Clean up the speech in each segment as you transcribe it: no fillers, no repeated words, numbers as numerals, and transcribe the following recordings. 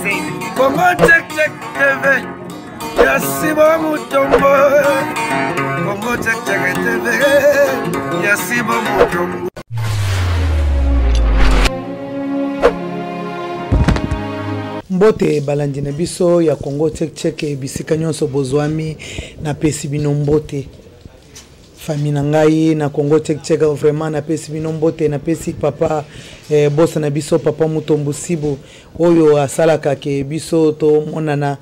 Congo check check TV. Yasibo Mutombo. Congo check check TV. Yasibo Mutombo. Mbote balandi na biso ya Congo check check bisika nyonso bozwami na pesi bino mbote. Famille na ngai na Congo check check vraiment na pesi bino mbote na pesi papa boss na biso papa Mutombo Sibo oyo asalaka ke biso to monana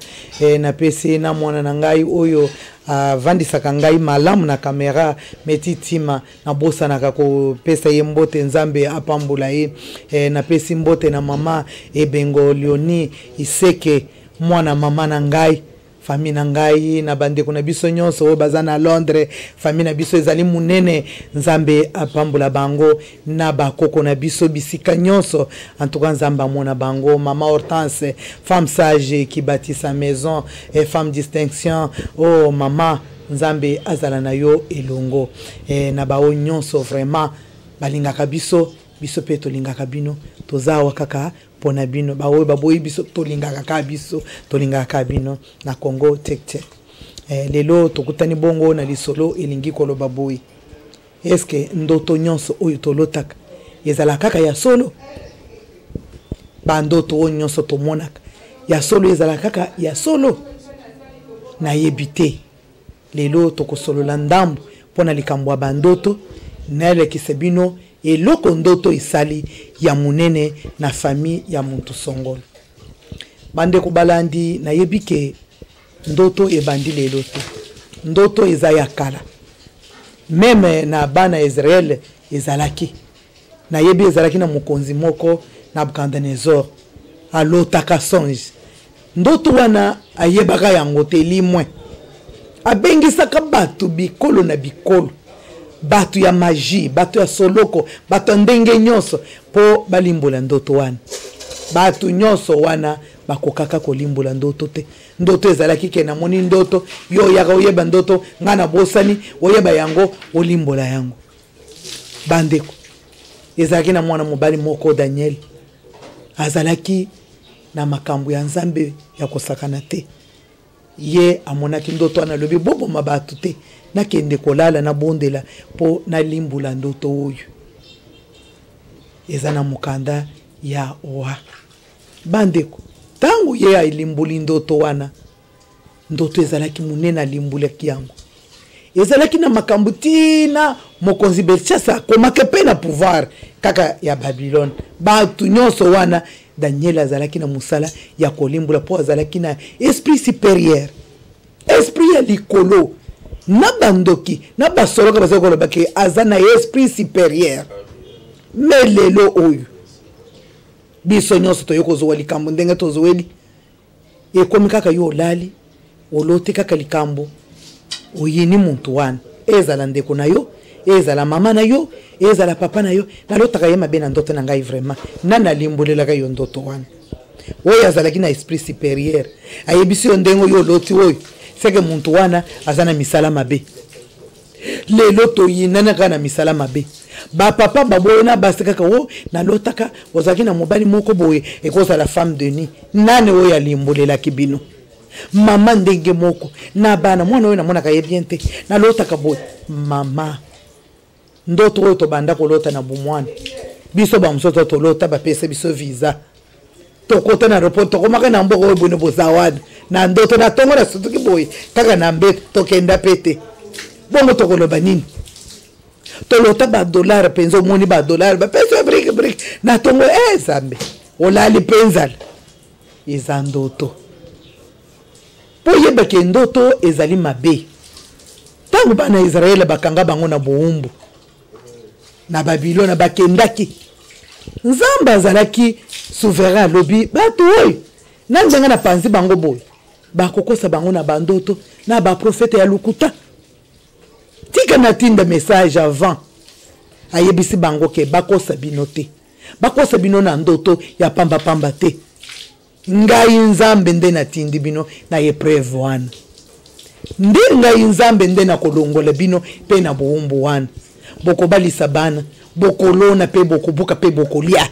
na pesi na mwana na ngai oyo vandisaka ngai malamu na kamera metitima na bosa na kako pesa ye mbote nzambe apambula ye na pesi mbote na mama Ebengo Leoni Iseke mwana mama na ngai famille na ngai na bandeko na biso nyonso bazana Londres famille na biso ezali munene nzambe apambula bango na bakoko na biso bisika nyonso en tout cas nzamba mona bango mama Hortense femme sage qui bâtit sa maison et femme distinction oh mama nzambe azala na yo elongo na bao nyonso vraiment balingaka biso pe tolingaka bino tozawa kaka pona bino bawe baboyi biso tolingaka ka biso tolingaka bino na Congo check check lelo tokutani bongo na lisolo elingi koloba boyi eske ndoto nyonso oyo tolotaka ezala kaka ya solo bandoto nyonso tomonaka ya solo ezala kaka ya solo na yebite lelo tokosolola ndambo pona likambo bandoto na elekise bino eloko ndoto isali ya munene na famille ya muntu songolo bande kubalandi na yebike ndoto ebandi lelo te ndoto eza ya kala meme na bana Israel ezalaki na yebi ezalaki na mukonzi moko Nabukadnezar alotaka songe ndoto wana ayebaka yango te limwe abengisaka batu bikolo na bikolo batu ya magie batu ya soloko batu ndenge nyonso po balimbola ndoto wana batu nyonso wana bakokaka kolimbola ndoto te ndoto ezalaki ke na moni ndoto yo yaka oyeba ndoto ngana bosani oyeba yango olimbola yango bandeko ezalaki na mwana mobali moko Daniel azalaki na makambo ya nzambe ya kosakana te ye amonaki ndoto wana lobi bobo mabatu te nakende kolala na bondela po na limbula ndoto oyo eza na mukanda ya oa bandeko tangu ye ailimbuli ndoto wana ndoto ezalaki munene alimbulaki yango ezalaki na makambo tina mokonzi Belshaza komaka pe na pouvoir kaka ya Babylone batu nyonso wana Daniel azalaki na musala ya kolimbula po azalaki na esprit supérieur esprit ya likolo na bandoki na basoloka bazakolo bake azana esprit supérieur melelo oyo biso nyonso toyoko zo likambo ndenge tozoweli ekomi kaka yo lali olote kaka likambo oyini muntu wana ezala ndeko na yo ezala mama na yo ezala papa na yo nalotaka ye mabe na ndoto na ngai vraiment nana limbolelaka yo ndoto wana oyo azalaki na esprit supérieur ayebisi yo ndengo yo loti oyo seke muntu wana azana misala mabe lelo toyinana kana misala mabe ba papa baboye na basikaka wo nalotaka ozaki na mobali moko boye ekoza la femme de nuit nane oyo alimbolela kibino mama ndenge moko na bana mwana oyo namonaka ye bien te nalotaka boye mama ndoto oyo tobanda kolota na bumwana biso bamusoto tolota bapesa biso visa tokota na aéroport tokomaka na mboka oyo bone bozawadi na ndoto na tongo na sutuki boye kaka na mbete tokenda pete bongo tokoloba nini tolota ba dollar penzo moni ba dollar ba pesa brick na tongo zambe olali penzala eza ndoto po yeba ke ndoto ezali mabe tangu bana Israel bakanga bango na buumbu na Babylone bakendaki nzamba azalaki souverain lobi batu oyo nanzenga na panzi bango boy bakokosa bango na bandoto na ba prophète ya lukuta tika na tinda message avant ayebisi bango ke bakosa binote bakosa bino na ndoto ya pamba pamba te ngai nzambe nde na tindi bino na épreuve wana ndi ngai nzambe nde na kolongola bino pe na buumbu wana boko balisa bana boko lona pe boko buka pe boko lia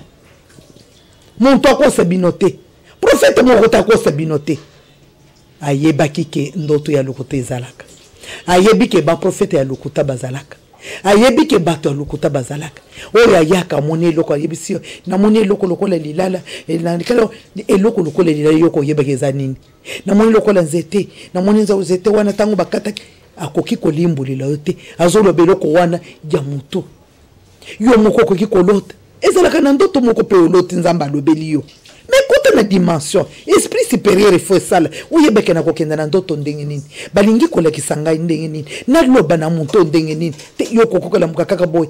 muntu akosa bino te prophète moko takosa binote ayebaki ke ndoto ya lokuta ezalaka ayebi ke ba prophète ya lokuta bazalaka ayebi ke bato ya lokuta bazalaka oyo ayaka moni eloko ayebisi na moni eloko lokola lilala eloko lokola lilala yoko oyebaki eza nini na moni lokola nzete na moni nzete wana ntango bakataki akoki kolimbolila yo te azoloba eloko wana ya motu yo moko okoki kolota ezalaka na ndoto moko mpe oloti nzambe alobeli yo mais kota na dimension esprit supérieur ifo esala oyebeke na kokenda na ndoto ndenge nini balingi kolakisa ngai ndenge nini naloba na moto ndenge nini te yo kokokola muka kaka boy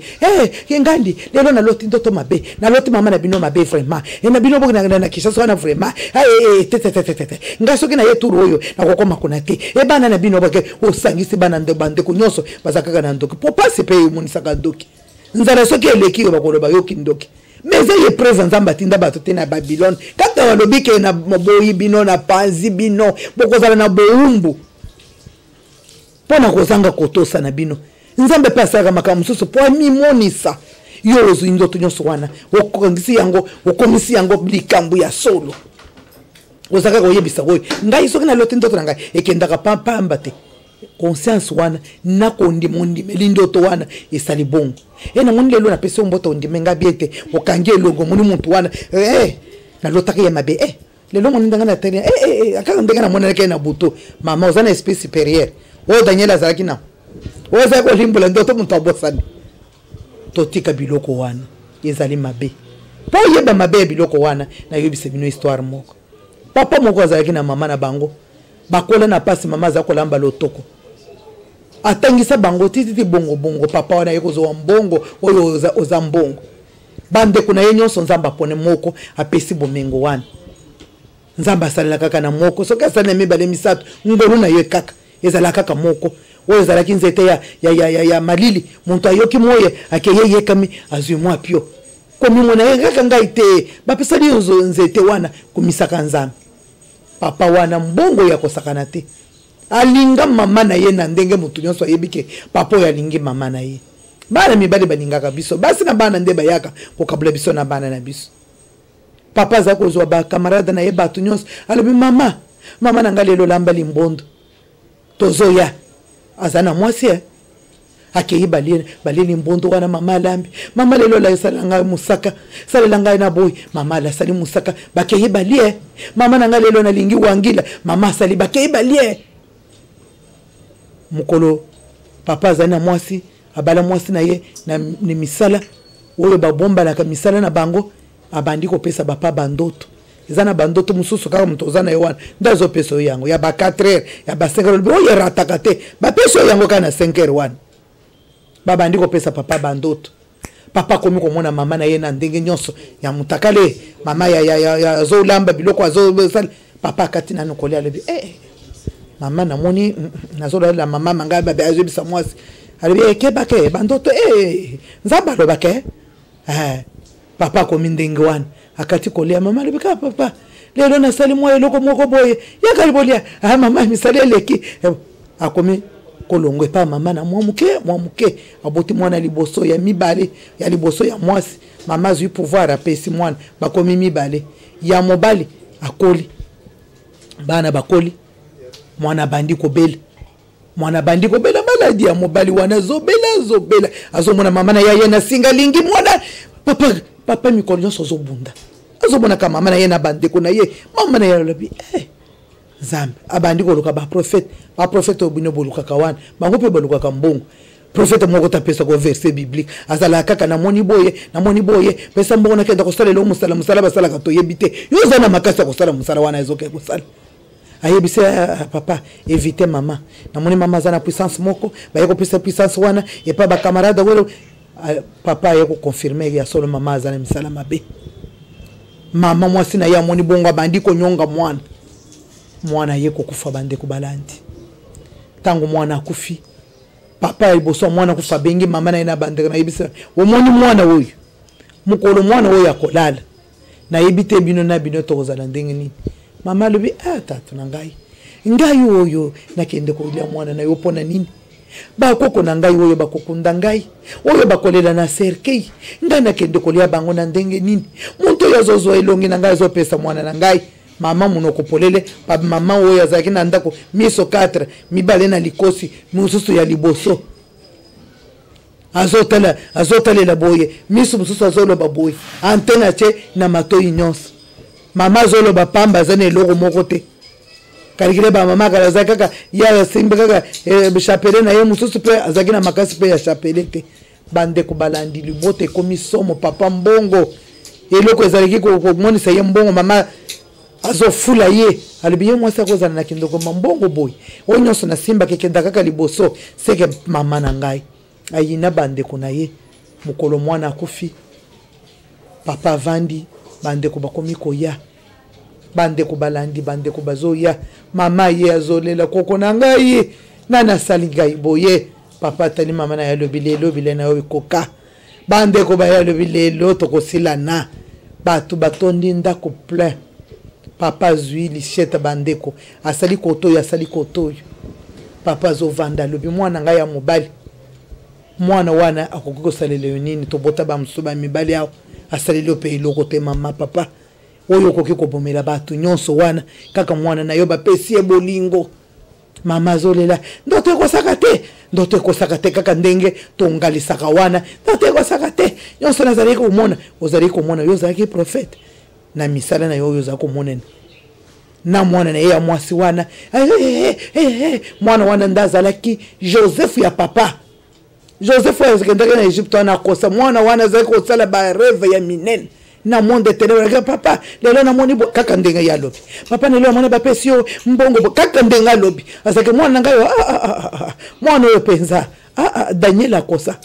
ngandi lelo naloti ndoto mabe naloti mama na bino mabe vraiment na bino boki na Kinshasa wana vraiment ngai soki na ye turu oyo na kokoma kuna te bana na bino boke osangisi bana ndeko nyonso bazakaka na ndoki popasi pe monisaka ndoki nzala soki eleki yo bakoloba yoki ndoki mais ça y est présent nzamba tinda bato te na Babylone kata walobi ke na boyi bino na panzi bino bokozala na boumbu pona kozanga kotosa na bino nzambe pasaka makambo susu po mimonisa yo ozo ndoto nyonso wana okomisi yango likambo ya solo ozaka koyebisa koyo ngai soki na lote ndoto na ngai ekendaka pamba te conscience wana nakondi mondime lindoto wana esali bongo na moni lelo na pese mboto ndime ngabiete okangie logo moni muntu wana na lotaka ya mabe lelo moni ndanga na tele akaka ndanga na mona na buto mama ozana esprit supérieur o Daniel azalaki na oza ko limbola ndoto muntu abosani totika biloko wana ezali mabe po yeba mabe biloko wana na yebise bino histoire moko papa moko azalaki na mama na bango bakola na pasi mama za kolamba lotoko atangisa bango titi bongo papa wana yekozo wa mbongo oyo oza mbongo bande kuna yenyonso nzamba pone moko apesi bomengo wana nzamba salala kaka na moko soki asala mibale misato ngolu na ye kaka ezala kaka moko oyo ezalaki nzete ya malili muntu ayoki moye akeye yekami azwi mwa pio komi mona ye kaka ngai te bapesali yozo nzete wana kumisaka nzambe papa wana mbongo ya kosakana te alinga mama na ye na ndenge mutu nyonso ayebike papa oyo alingi mama na ye bana mibale balingaka biso basi na bana nde bayaka kokabula biso na bana na biso papa aza kozwa bakamarade na ye bato nyonso alobi mama na ngai lelo lamba limbondo tozoya aza na mwasi akei baleli mbondo wana mama alambi mama lelo la esala ngai musaka salela ngai na boy mama la sali musaka bakei balie mama na ngai lelo nalingi wangila mama sali bakei balie mukolo papa azana mwasi abala mwasi na ye na ni misala oyo babomba na misala na bango abandi kopesa bapa bandoto ezana bandoto mususu kaka mutu ozana yowana ndazo peso yango ya ba 4h ya ba 5h oyo rataka te ba peso yango kana 5h wana babandi kopesa papa bandoto papa komi komona mama na ye na ndenge nyonso ya mutakale mama ya zo lamba biloko azo sal papa katina nokoli alebi mama na moni nazo la mama manga ba azo bisa mwasi alebi kebake bandoto nzamba lo bake papa komi ndenge wana akati kolia mama alebi ka papa lelo na sali mwa eloko moko boye yakalibolia mama misali eleki akomi kolongwe pa mama na mwamuke aboti mwana liboso ya mibale ya liboso ya mwasi mama zui pouvoir apesi mwana bakomi mibale ya mobali akoli bana bakoli mwana bandi kobela maladi ya mobali wana zobela azomona mama na yaya na singa lingi mwana papa mikolo nyonso zobunda azomona ka mama na ye na bandeko na ye mama na ye lobi Zambe abandi koluka ba prophète obino boluka kawana bango pe boluka kambongo prophète moko tapesa ko verset biblique azala kaka na moni boye pesa mbona kenda ko sala lo musala basala ka to yebite yozana makasa ko sala musala wana ezoke ko sala ayebise papa éviter mama na moni mama zana puissance moko ba yeko pesa puissance wana et pas ba camarade wolo papa yeko confirmer ya solo mama zana misala mabe mama mwasi na ya moni bongo abandi ko nyonga mwana yeko kufa bande kubalandi tango mwana akufi papa iboso mwana kufa bengi mama na ina bande na ibisa omoni mwana oyo mukolo mwana oyo akolala na ibite bino na bino tokozala ndenge nini mama lobi tatu na ngai oyo nakende ko ilia mwana na yopona nini bakoko na ngai oyo bakokunda ngai oyo bakolela na serkei ngai nakende kolia bango na ndenge nini muntu yozozo elongi na ngai zopesa mwana na ngai mama munoko polele pa mama oyo azaki na ndako miso 4 mibale na likosi mususu ya liboso azotala la boye miso mususu azoloba boye antena che na matoi nyonso mama azoloba pamba zane eloko moko te kalikile ba mama kala zakaka ya simba kaka chapele na ye mususu pe azaki na makasi pe ya chapele te bande ko balandi libote komi somo papa mbongo eloko ezalaki ko monisa ye mbongo mama azofula ye alibiye mwasa ko zana na kindoko mbongo boy onyoso na simba kekenda kaka liboso seke mama na ngai ayina bande ko na ye mukolo mwana akufi papa vandi bande ko bakomi koya bande ko balandi bande ko bazoya mama ye azolela koko na ngai nana salingai boye papa tali mama na yalo bile na yo koka bande ko ba yalo bile to ko silana batu batondi ndako plein papa zui lichette bandeko asali koto papa zo vanda lobi mwana ngai ya mobali mwana wana akoko salele nini to bota ba msuba mibali yao asali lo pe iloko te mama papa oyo koki ko bomela batu nyonso wana kaka mwana na yo ba pesi e bolingo mama zolela ndoto ko sakate kaka ndenge tongalisaka wana ndoto ko sakate nyonso nazali ko mona ozali ko mona yo zaki prophète na misala na yo za ko monene na mwana na ya mwasi wana mwana wana ndazalaki Joseph ya papa Joseph azikendaka na Egypte wana kosa mwana wana zaki ko sala ba rêve ya minene na monde ténèbre papa lelo na moni kaka ndenga ya lobi papa lelo mona ba pesio mbongo kaka ndenga lobi azake mwana ngayo mwana yo penza Daniel akosa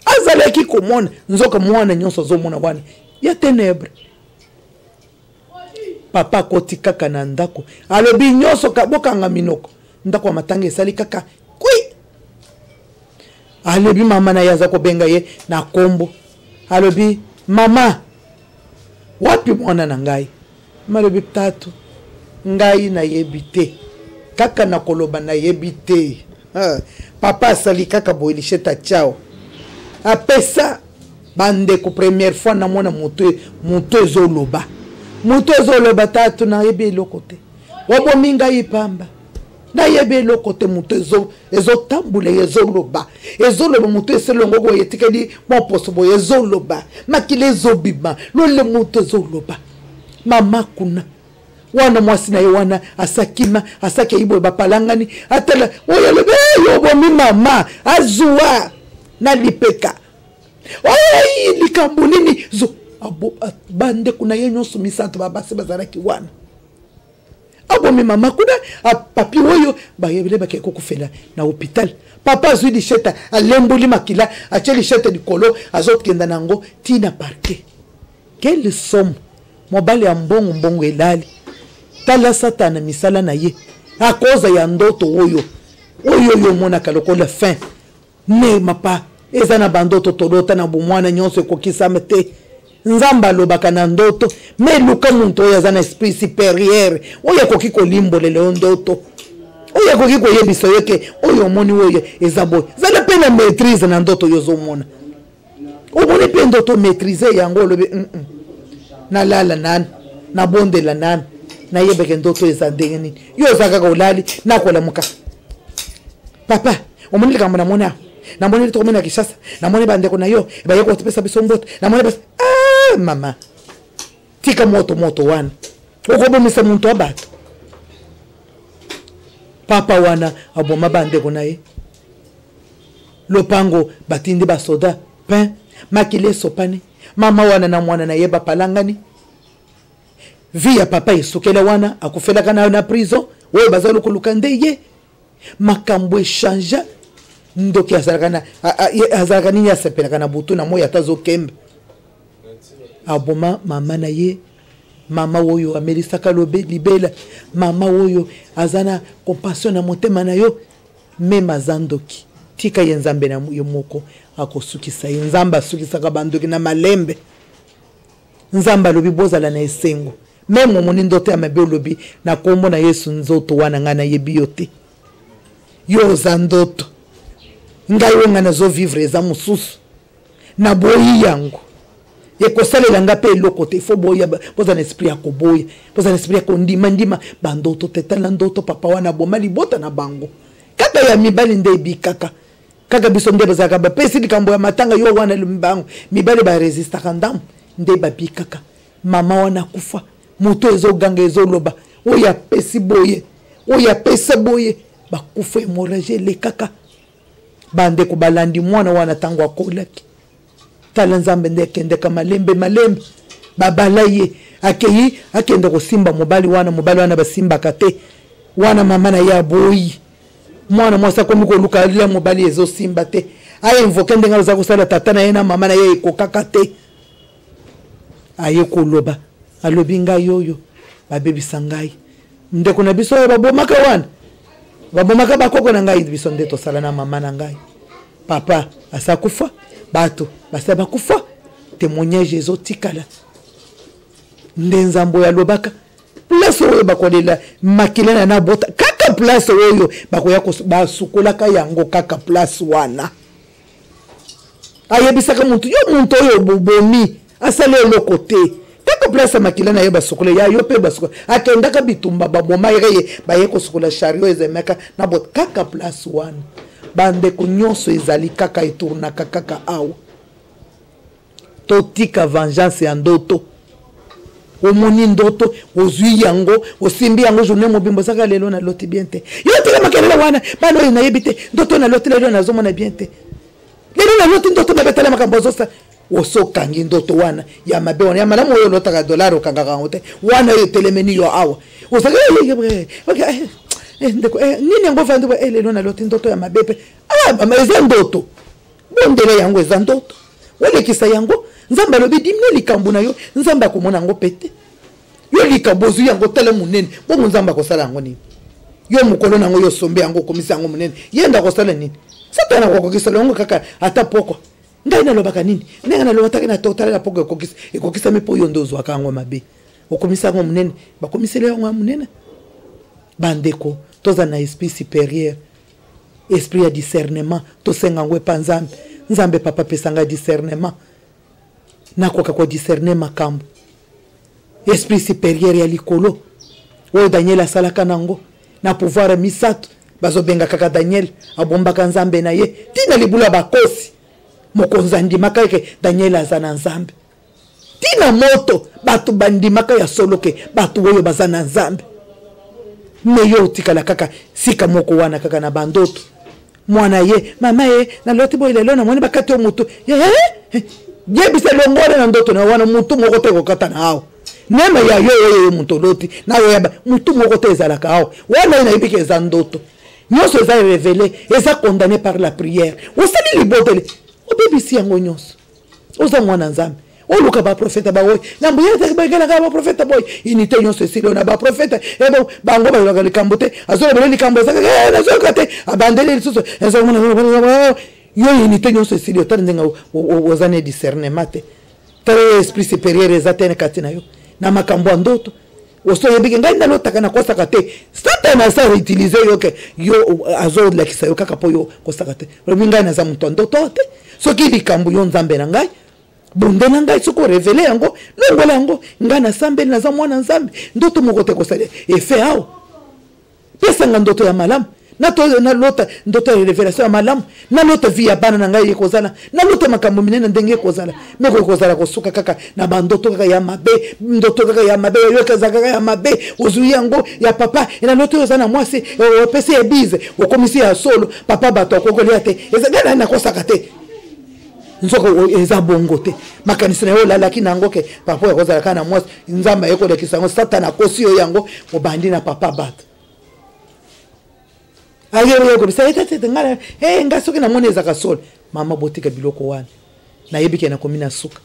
azalaki komona nzoka mwana nyonso zo mona wana ya ténèbre papa koti kaka na ndako alobi nyonso kabokanga minoko ndako matanga esali kaka kwi alobi mama na yaza ko benga ye na kombo alobi mama wapi mwana na ngai malobi tatu ngai na yebite kaka na koloba na yebite papa sali kaka boilisheta chao apesa bande ko première fois na mwana moto ezoloba tatu na yebe lokote wabo minga ipamba na yebe lokote moto ezotambula ezoloba moto eselongo ko yetikeli moposo boye ezoloba makile ezobima lole moto ezoloba mama kuna wana mwasi na wana asakima asake ibo bapalangani atala oyo lebe yobo mi mama azua na lipeka oyi likambo nini zo abo bande kuna yenyo sumisanto babase bazaraki wana abo mi mama kuna papi oyo bayebele bakeko kufela na hôpital papa zui licheta alembuli makila acheli licheta dikolo azokenda nango tina parquet quelle somme mobali ya mbongo elali tala satana misala na ye a cause ya ndoto oyo mona kalokola fin ne mapa ezana bandoto tolota na bomwana nyonso ekokisama te nzamba lobaka na ndoto me luka muntu oyo azana esprit supérieur oyo akoki kolimbolela ndoto oyo akoki koyebisa yoke oyo omoni oyo eza boye zala pe na maîtrise na ndoto oyo ozomona omoni pe ndoto maîtrise yango olobi nalala nani nabondela nani nayebeke ndoto eza ndenge nini yo ozakaka olali nakolamuka papa omoni likambo namoni namoni tokomena Kishasa namoni bandeko na yo baye kotipesa biso mboto namoni basi mama tika moto wana okobomisa muntu abato papa wana aboma bandeko na ye lopango batindi basoda pain makile sopani mama wana na mwana na ye bapalangani via papa esukela wana akufelaka na prison oyo bazalo koluka ndeye makambo echangea ndoki azalaka nini asepelaka na butu na moyo atazokembe aboma mama na ye mama oyo amelisaka libela mama oyo azana compassion na motema na yo meme azandoki tika ye nzambe na yo moko akosukisa ye nzambe asukisaka bandoki na malembe nzambe alobi bozala na esengo meme omoni ndoto ya mabe olobi na kombo na Yesu nzoto wana nga na yebi yo te yo oza ndoto ngai wenga nazo vivre eza mosusu na boyi yango et ko salela nga pe eloko te fo boya poza na esprit ya koboya poza na esprit ya kondima ndima bandoto tetala ndoto papa wana boma libota na bango kaka ya mibali nde bikaka kaka biso nde bazaka ba pesi likambo ya matanga yo wana lumbango mibali ba resista kandamu nde babikaka mama wana kufa moto ezoganga ezoloba oya pesi boye oya pesa boye bakufa hemorragie le kaka bande ko balandi mwana wana tango akolaki tala nzambe nde kende kama malembe babalaye akeyi akende ko simba mobali wana basimba kate wana mama na ya boyi mwana mwasa ko miko luka lia mobali ezo simba te aye invoke ndenga za kusala tata na yena mama na ye ko kakate aye ko loba alobinga yoyo babebi sangai ndeko na biso babomaka wana babomaka bakoko na ngai biso nde to sala na mama na ngai papa asakufa bato basaba kufa témoignage ezotikala nde nzambo ya lobaka place oyo bakolela makilana na bota kaka place oyo bakoya basukolaka yango kaka place wana ayebisaka muntu oyo bobomi asala eloko te kaka place makilana yo basukola ya yo pe basukola akendaka bitumba baboma yeye baye kosukola chariot ezemeka na bota kaka place wana bandeko nyonso ezali kaka etournaka kaka awa totika vengeance ya ndoto omoni ndoto ozwi yango osimbi yango journée mobimbo saka lelo na loti bien te yo tika makelele wana bano oyo nayebi te ndoto na loti lelo nazomona bien te lelo na loti ndoto babetala makambo ozosa osokangi ndoto wana ya mabe wana ya malamu oyo lotaka dollar okangaka yango te wana oyo telemeni yo awa osaka nini yango vandu lelo na loti ndoto ya mabepe eza ndoto bondele yango eza ndoto olekisa yango nzambe alobi dimne likambo na yo nzambe akomona yango pete yo likambo ozwi yango tala munene bongo nzambe akosala yango nini yo mokolo nango yo sombe yango okomisa yango munene yenda akosala nini satana akokokisala yango kaka ata poko ngai nalobaka nini ndenge nalobaka na totalela poko ekokisami mpo yo nde ozwaka yango mabe okomisa yango munene bakomisela yango munene bandeko toza na esprit supérieur esprit ya discernement tosenga yango epa nzambe nzambe papa pesanga discernement nakoka ko discerner makambo esprit supérieur ya likolo oyo Daniel asalaka nango na pouvoir misato bazobenga kaka Daniel abombaka nzambe na ye tina libula bakosi mokonzi andimaka eke Daniel azana nzambe tina moto bato bandimaka ya soloke bato oyo bazana nzambe meyo utikala kaka sika moko wana kaka na bandoto mwana ye mama ye na loti boy lelo na mwana bakati o mutu yebisa longole na ndoto na wana mutu moko te kokata na hao nema ya yo mutu loti na yo yaba mutu moko te ezalaka hao wana ina ibike za ndoto nyonso eza révélé eza condamné par la prière osali libotele obebisi yango nyonso oza mwana nzambe oluka ba profeta ba oy nambu yete bagala ka ba profeta boy inite nyonso esilo na ba profeta ebo bango ba lokali kambote azo ba likambo saka na zo kate abandele lisusu ezo mona yo inite nyonso esilo tandenga ozane discernement te tare esprit supérieur ezatene katina yo na makambo ndoto oso yebike ngai ndalotaka na kosaka te satana sa utiliser yo ke yo azo la kisayo kaka po yo kosaka te robinga na za muntu ndoto te soki likambo yo nzambe na ngai bonde na ngai soko révélé yango longola yango nga na sambe na za mwana nzambe ndoto moko te kosala efe awo pesa nga ndoto ya malamu na lota ndoto ya révélation ya malamu na lota vie ya bana na ngai ekozala na lota makambo minene ndenge ekozala meko ekozala kosuka kaka na bandoto kaka ya mabe ndoto kaka ya mabe yo kaza kaka ya mabe ozui yango ya papa na lota yoza na mwasi opesi ya bize okomisi ya solo papa bato akokolia te ezagana na kosaka te nzoko eza bongo te makanisi na yo lalaki nango ke papa yakozala kana mwasi nzamba yekolekisa yango satana akosi yo yango obandi na papa bato ayero yoko bisa etete ngala nga soki na mona ezaka solo mama botika biloko wana na yebike na komina suka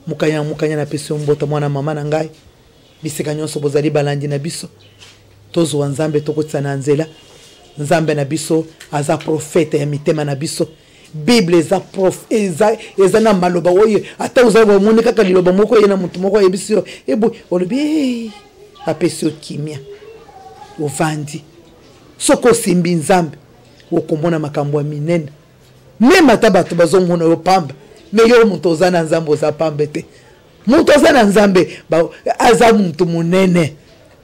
mukanya na pesi mbota mwana mama na ngai bisika nyonso bozali balandi na biso tozo nzambe tokotsa na nzela nzambe na biso aza profete ya mitema na biso Bible eza na maloba oye ata uzaba moni kaka liloba moko yena mutu moko yebisiro ebo olobi apesio kimia ovandi soko simbi nzambe okomona makambo ya minene mema ta bato bazomona yo pamba me yo mutu ozana nzambe oza pambe te mutu aza na nzambe aza mutu munene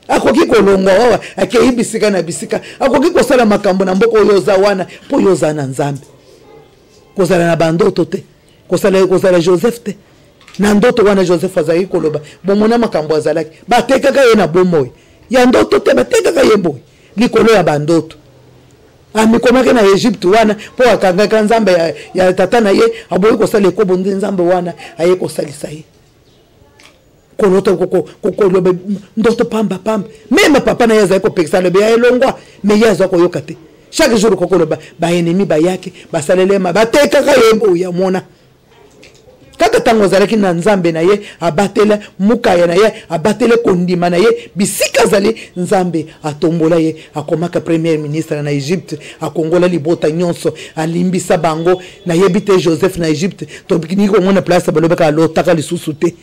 akoki kolongwa wawa akei bisika na bisika akoki kosala makambo na mboka oyo oza wana mpo oyo oza na nzambe kozala na bandoto te kozala Joseph te na ndoto wana Joseph azalaki koloba bomona makambo azalaki batekaka ye na bomoi ya ndoto te batekaka ye boy likolo ya bandoto amikomaki na Egypte wana mpo akangaka nzambe ya tata na ye aboyi kosala ekobo nde nzambe wana aye kosalisa ye koloto kokoloba ndoto pamba meme papa na ye azali kopekisa lobe ya elongwa me ye azwa koyoka te chaque jour kokoloba baennemi bayaki basalelema batekaka ye boy ya mona kaka tango azalaki na nzambe na ye abatela mukaya na ye abatele kondima na ye bisika zali nzambe atombola ye akomaka premier ministre na Egypte akongola libota nyonso alimbisa bango na yebite Joseph na Egypte tobikini ko mona place balobeka alotaka lisusu te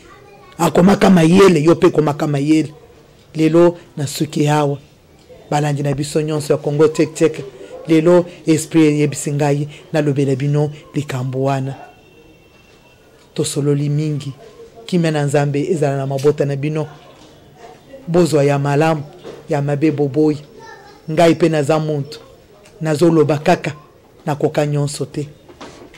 akomaka mayele yo pe komaka mayele lelo na suki hawa balandi na biso nyonso ya Congo tek lelo esprit yebisingai na lobela bino likambo wana tosololi mingi kimena nzambe ezala na mabota na bino bozwa ya malamu ya mabe boboyi ngai pe naza muntu nazoloba kaka nakoka nyonso te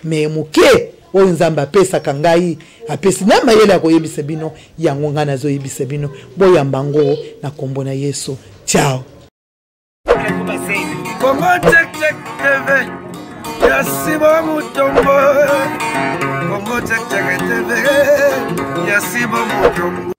me muke oyo nzambe apesaka ngai apesi na mayele ya koyebisa bino yango ngai nazoyebisa bino boyamba ngo na kombo na Yesu. Ciao. Congo Check TV, Yasibo Mutombo. Congo Check TV, Yasibo Mutombo.